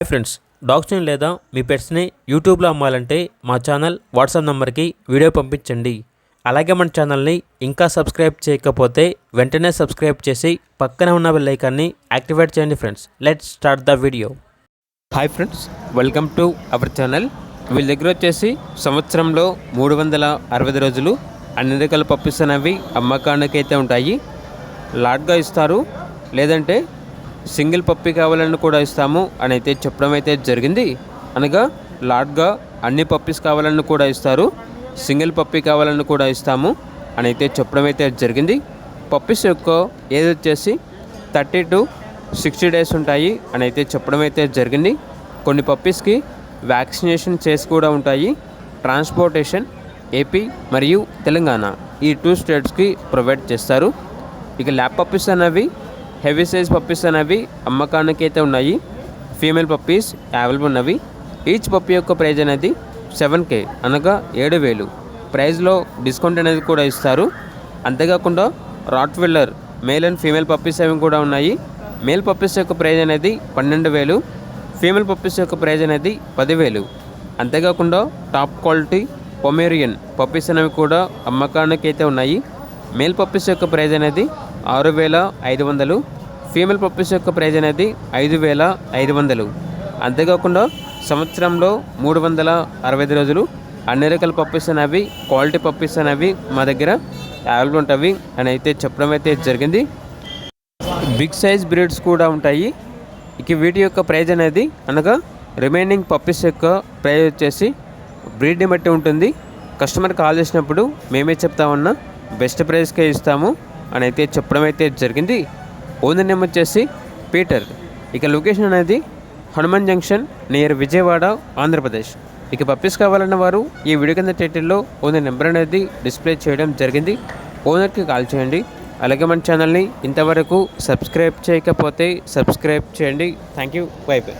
Hi friends, డాగ్స్ని లేదా మీ పెట్స్ని యూట్యూబ్లో అమ్మాలంటే మా ఛానల్ వాట్సాప్ నెంబర్కి వీడియో పంపించండి. అలాగే మన ఛానల్ని ఇంకా సబ్స్క్రైబ్ చేయకపోతే వెంటనే సబ్స్క్రైబ్ చేసి పక్కనే ఉన్న బెల్ ఐకాన్ని యాక్టివేట్ చేయండి. Friends, let's start the video. Hi friends, welcome to our channel. వీళ్ళ దగ్గర వచ్చేసి సంవత్సరంలో 365 రోజులు అన్ని రకాల పప్పీస్ అనేవి అమ్మకానికి అయితే ఉంటాయి. లాట్గా ఇస్తారు, లేదంటే సింగిల్ పప్పీ కావాలని కూడా ఇస్తాము అని అయితే చెప్పడం అయితే జరిగింది. అనగా లాట్గా అన్ని పప్పీస్ కావాలని కూడా ఇస్తారు, సింగిల్ పప్పీ కావాలని కూడా ఇస్తాము అని అయితే చెప్పడం అయితే జరిగింది. పప్పీస్ యొక్క ఏజ్ వచ్చేసి 30 to 60 డేస్ ఉంటాయి అని అయితే చెప్పడం అయితే జరిగింది. కొన్ని పప్పీస్కి వ్యాక్సినేషన్ చేసి కూడా ఉంటాయి. ట్రాన్స్పోర్టేషన్ ఏపీ మరియు తెలంగాణ ఈ 2 స్టేట్స్కి ప్రొవైడ్ చేస్తారు. ఇక ల్యాబ్ పప్పీస్ అనేవి హెవీ సైజ్ పప్పీస్ అనేవి అమ్మకానికి అయితే ఉన్నాయి. ఫీమేల్ పప్పీస్ అవైలబుల్ ఉన్నవి. ఈచ్ పప్పీ యొక్క ప్రైజ్ అనేది 7K అనగా 7,000. ప్రైజ్లో డిస్కౌంట్ అనేది కూడా ఇస్తారు. అంతేకాకుండా Rottweiler male and female puppies అవి కూడా ఉన్నాయి. మేల్ పప్పీస్ యొక్క ప్రైజ్ అనేది 12,000, ఫీమేల్ పప్పీస్ యొక్క ప్రైజ్ అనేది 10,000. అంతేకాకుండా టాప్ క్వాలిటీ పొమేరియన్ పప్పీస్ అనేవి కూడా అమ్మకానికి అయితే ఉన్నాయి. మేల్ పప్పీస్ యొక్క ప్రైజ్ అనేది 6,500, ఫీమేల్ పప్పీస్ యొక్క ప్రైజ్ అనేది 5,500. అంతేకాకుండా సంవత్సరంలో 365 రోజులు అన్ని రకాల పప్పీస్ అనేవి క్వాలిటీ పప్పీస్ అనేవి మా దగ్గర అవైలబుల్ ఉంటాయి అని అయితే చెప్పడం అయితే జరిగింది. బిగ్ సైజ్ బ్రీడ్స్ కూడా ఉంటాయి. ఇక వీటి యొక్క ప్రైజ్ అనేది అనగా రిమైనింగ్ పప్పీస్ యొక్క ప్రైజ్ వచ్చేసి బ్రీడ్ని బట్టి ఉంటుంది. కస్టమర్ కాల్ చేసినప్పుడు మేమే చెప్తామన్నా బెస్ట్ ప్రైస్కే ఇస్తాము అని అయితే చెప్పడం అయితే జరిగింది. ఓనర్ నేమ్ వచ్చేసి పీటర్. ఇక లొకేషన్ అనేది హనుమాన్ జంక్షన్ నియర్ విజయవాడ, ఆంధ్రప్రదేశ్. ఇక పప్పీస్ కావాలన్న వారు ఈ వీడియో కింద టైటిల్లో ఓనర్ నెంబర్ అనేది డిస్ప్లే చేయడం జరిగింది. ఓనర్కి కాల్ చేయండి. అలాగే మన ఛానల్ని ఇంతవరకు సబ్స్క్రైబ్ చేయకపోతే సబ్స్క్రైబ్ చేయండి. Thank you. By by.